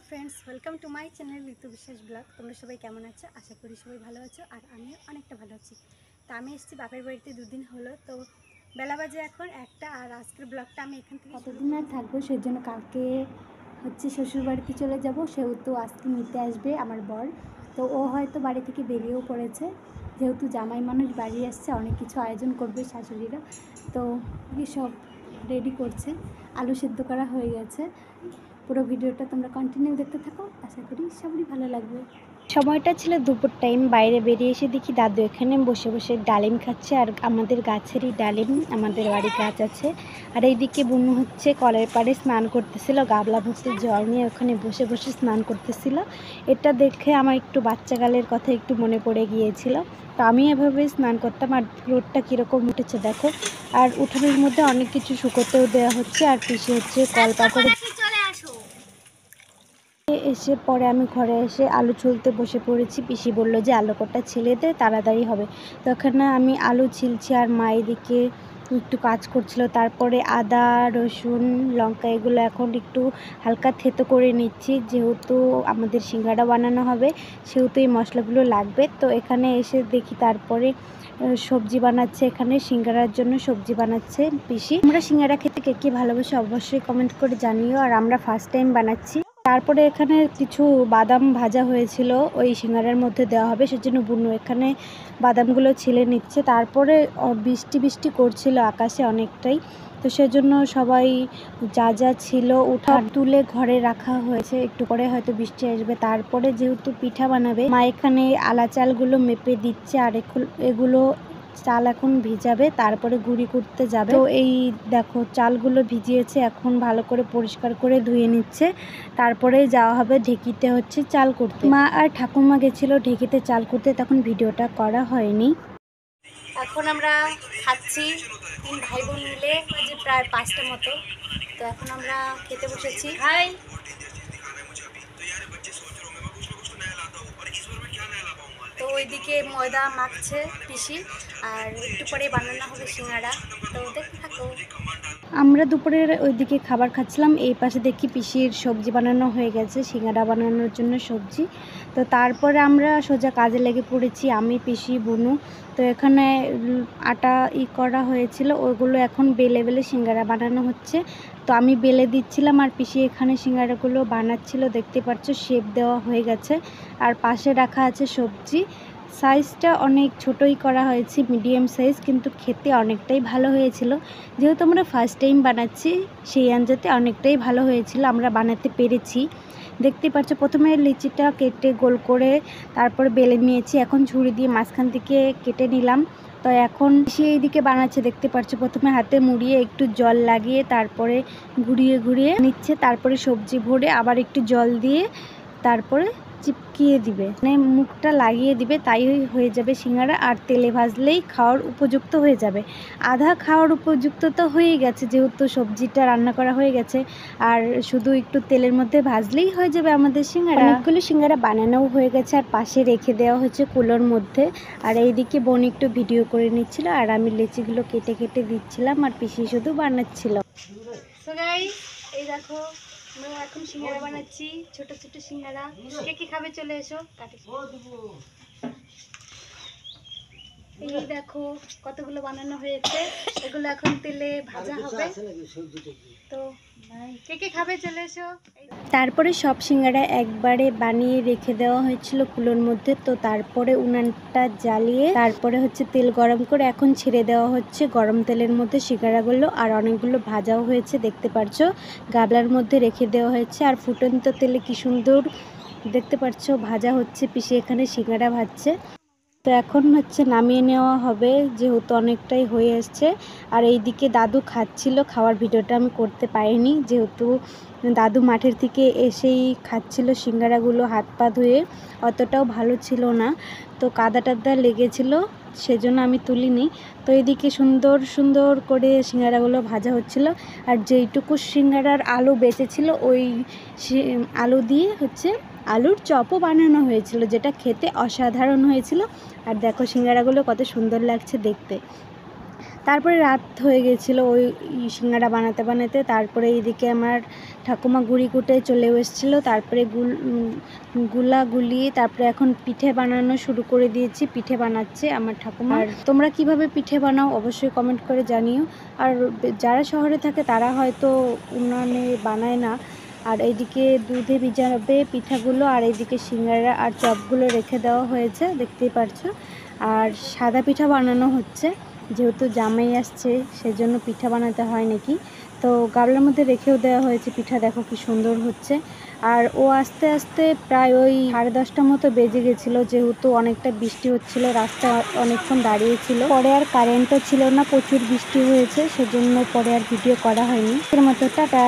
Friends, welcome to my channel Ritu Biswas blog. তোমরা সবাই কেমন আছো? আশা করি সবাই ভালো আছো, আর আমিও অনেকটা ভালো আছি। তো আমি এসেছি বাপের বাড়িতে দুদিন হলো। তো বেলা বাজে এখন একটা, আর আজকের ব্লগটা আমি এখান থেকে কতদিন আর থাকবো, সেই জন্য কালকে হচ্ছে শ্বশুর বাড়িতে চলে যাব। সেহেতু আজকে নিতে আসবে আমার বর। তো ও হয়তো বাড়ি থেকে বেরিয়েও পড়েছে, যেহেতু জামাই মানুষ বাড়ি আসছে, অনেক কিছু আয়োজন করবে শাশুড়িরা। তো সব রেডি করছে, আলু সেদ্ধ করা হয়ে গেছে। পুরো ভিডিওটা তোমরা কন্টিনিউ দেখতে থাকো, আশা করি সবারই ভালো লাগবে। সময়টা ছিল দুপুর টাইম। বাইরে বেরিয়ে এসে দেখি দাদু এখানে বসে বসে ডালিম খাচ্ছে, আর আমাদের গাছেরই ডালিম, আমাদের বাড়ি গাছ আছে। আর এইদিকে বুনু হচ্ছে কলের পাড়ে স্নান করতেছিল, গাবলা ভর্তি জল নিয়ে ওখানে বসে বসে স্নান করতেছিল। এটা দেখে আমার একটু বাচ্চাকালের কথা একটু মনে পড়ে গিয়েছিল। তো আমি এভাবে স্নান করতাম। আর রোদটা কীরকম উঠেছে দেখো, আর উঠানের মধ্যে অনেক কিছু শুকোতেও দেওয়া হচ্ছে, আর পিসে হচ্ছে কল পাকড়ে এসে পরে আমি ঘরে এসে আলু ছুলতে বসে পড়েছি। পিসি বলল যে আলু কটা ছিলে দে, তাড়াতাড়ি হবে। তখন আমি আলু ছিলছি, আর মা এদিকে একটু কাজ করছিল। তারপরে আদা, রসুন, লঙ্কা এগুলো এখন একটু হালকা থেতো করে নিচ্ছি, যেহেতু আমাদের সিঙ্গাড়া বানানো হবে সেহেতু এই মশলাগুলো লাগবে। তো এখানে এসে দেখি তারপরে সবজি বানাচ্ছে, এখানে সিঙ্গাড়ার জন্য সবজি বানাচ্ছে পিসি। আমরা সিঙ্গাড়া খেতে কে কে ভালোবাসি অবশ্যই কমেন্ট করে জানিও, আর আমরা ফার্স্ট টাইম বানাচ্ছি। তারপরে এখানে কিছু বাদাম ভাজা হয়েছিল, ওই সিঙ্গাড়ার মধ্যে দেওয়া হবে, সেজন্য বুনু এখানে বাদামগুলো ছিলে নিচ্ছে। তারপরে বৃষ্টি বৃষ্টি করছিল আকাশে অনেকটাই, তো সেজন্য সবাই যা যা ছিল উঠা তুলে ঘরে রাখা হয়েছে, একটু পরে হয়তো বৃষ্টি আসবে। তারপরে যেহেতু পিঠা বানাবে, মা এখানে আলা চালগুলো মেপে দিচ্ছে, আর এগুলো চাল এখন ভিজাবে, তারপরে গুঁড়ি করতে যাবে। তো এই দেখো চালগুলো ভিজিয়েছে, এখন ভালো করে পরিষ্কার করে ধুয়ে নিচ্ছে, তারপরে যাওয়া হবে ঢেকিতে হচ্ছে চাল করতে। মা আর ঠাকুমা গেছিলো ঢেকিতে চাল করতে, তখন ভিডিওটা করা হয়নি। এখন আমরা খাচ্ছি 3 ভাই বোন মিলে, যে প্রায় 5টা মতো। তো এখন আমরা খেতে বসেছি। হাই, তো ওইদিকে ময়দা মাখছে পিসি, আর একটু পরে বানানো হবে সিঙ্গাড়া। তো দেখতে থাকো। আমরা দুপুরের ওইদিকে খাবার খাচ্ছিলাম, এই পাশে দেখি পিসির সবজি বানানো হয়ে গেছে, সিঙ্গাড়া বানানোর জন্য সবজি। তো তারপরে আমরা সোজা কাজে লেগে পড়েছি, আমি, পিসি, বুনু। তো এখানে আটা করা হয়েছিল, ওগুলো এখন বেলে বেলে সিঙ্গাড়া বানানো হচ্ছে। তো আমি বেলে দিচ্ছিলাম, আর পিসি এখানে সিঙ্গাড়াগুলো বানাচ্ছিল। দেখতে পাচ্ছ শেপ দেওয়া হয়ে গেছে, আর পাশে রাখা আছে সবজি। সাইজটা অনেক ছোটই করা হয়েছে, মিডিয়াম সাইজ, কিন্তু খেতে অনেকটাই ভালো হয়েছিল। যেহেতু আমরা ফার্স্ট টাইম বানাচ্ছি, সেই আঞ্জাতে অনেকটাই ভালো হয়েছিল, আমরা বানাতে পেরেছি। দেখতে পাচ্ছ প্রথমে লিচিটা কেটে গোল করে তারপরে বেলে নিয়েছি, এখন ছুরি দিয়ে মাঝখান থেকে কেটে নিলাম। তো এখন সে এইদিকে বানাচ্ছে, দেখতে পাচ্ছ প্রথমে হাতে মুড়িয়ে একটু জল লাগিয়ে তারপরে ঘুরিয়ে ঘুরিয়ে নিচ্ছে, তারপরে সবজি ভরে আবার একটু জল দিয়ে তারপরে চিপকিয়ে দিবে, মানে মুখটা লাগিয়ে দিবে, তাই হয়ে যাবে সিঙ্গাড়া। আর তেলে ভাজলেই খাওয়ার উপযুক্ত হয়ে যাবে। আধা খাওয়ার উপযুক্ত তো হয়েই গেছে, যেহেতু সবজিটা রান্না করা হয়ে গেছে, আর শুধু একটু তেলের মধ্যে ভাজলেই হয়ে যাবে আমাদের সিঙ্গাড়া। অনেকগুলো সিঙ্গাড়া বানানোও হয়ে গেছে, আর পাশে রেখে দেওয়া হয়েছে কুলোর মধ্যে। আর এইদিকে বোন একটু ভিডিও করে নিচ্ছিল, আর আমি লেচিগুলো কেটে কেটে দিচ্ছিলাম, আর পিসি শুধু বানাচ্ছিল। তো গাইস, এই দেখো আমরা এখন সিঙ্গাড়া বানাচ্ছি, ছোট ছোট সিঙ্গাড়া। কে কি খাবে চলে এসো, কাটি। এই দেখো কতগুলো বানানো হয়েছে, এগুলো এখন তেলে ভাজা হবে। তো কে কে খাবে চলে এসো। তারপরে সব সিঙ্গাড়া একবারে বানিয়ে রেখে দেওয়া হয়েছিল কুলোর মধ্যে। তো তারপরে উনানটা জ্বালিয়ে তারপরে হচ্ছে তেল গরম করে এখন ছেড়ে দেওয়া হচ্ছে গরম তেলের মধ্যে সিঙ্গাড়াগুলো, আর অনেকগুলো ভাজাও হয়েছে, দেখতে পাচ্ছো গাবলার মধ্যে রেখে দেওয়া হয়েছে। আর ফুটন্ত তেলে কি সুন্দর দেখতে পাচ্ছো ভাজা হচ্ছে, পিসে এখানে সিঙ্গাড়া ভাজছে। তো এখন হচ্ছে নামিয়ে নেওয়া হবে, যেহেতু অনেকটাই হয়ে এসছে। আর এইদিকে দাদু খাচ্ছিল, খাওয়ার ভিডিওটা আমি করতে পারিনি, যেহেতু দাদু মাঠের থেকে এসেই খাচ্ছিল সিঙ্গাড়াগুলো, হাত পা ধুয়ে, অতটাও ভালো ছিল না, তো কাদা টাদা লেগেছিল, সেজন্য আমি তুলিনি। তো এদিকে সুন্দর সুন্দর করে সিঙ্গাড়াগুলো ভাজা হচ্ছিল, আর যেইটুকু সিঙ্গাড়ার আলু বেঁচেছিল ওই আলু দিয়ে হচ্ছে আলুর চপও বানানো হয়েছিল, যেটা খেতে অসাধারণ হয়েছিল। আর দেখো সিঙ্গাড়াগুলো কত সুন্দর লাগছে দেখতে। তারপরে রাত হয়ে গেছিলো ওই সিঙ্গারা বানাতে বানাতে। তারপরে এইদিকে আমার ঠাকুমা গুঁড়ি কুটে চলেও এসেছিলো। তারপরে গুলা গুলিয়ে তারপরে এখন পিঠে বানানো শুরু করে দিয়েছি। পিঠে বানাচ্ছে আমার ঠাকুমা। আর তোমরা কিভাবে পিঠে বানাও অবশ্যই কমেন্ট করে জানিও। আর যারা শহরে থাকে তারা হয়তো উনানে বানায় না। আর এইদিকে দুধে ভিজাবে পিঠাগুলো, আর এইদিকে সিঙ্গারা আর চপগুলো রেখে দেওয়া হয়েছে, দেখতেই পারছো। আর সাদা পিঠা বানানো হচ্ছে, যেহেতু জামাই আসছে সেজন্য পিঠা বানাতে হয় নাকি। তো গামলার মধ্যে রেখেও দেওয়া হয়েছে পিঠা, দেখো কি সুন্দর হচ্ছে। আর ও আস্তে আস্তে প্রায় ওই 10:30 মতো বেজে গেছিলো, যেহেতু অনেকটা বৃষ্টি হচ্ছিল, রাস্তা অনেকক্ষণ দাঁড়িয়েছিল। পরে আর কারেন্টও ছিল না, প্রচুর বৃষ্টি হয়েছে, সেজন্য পরে আর ভিডিও করা হয়নি। এর মতো টাটা।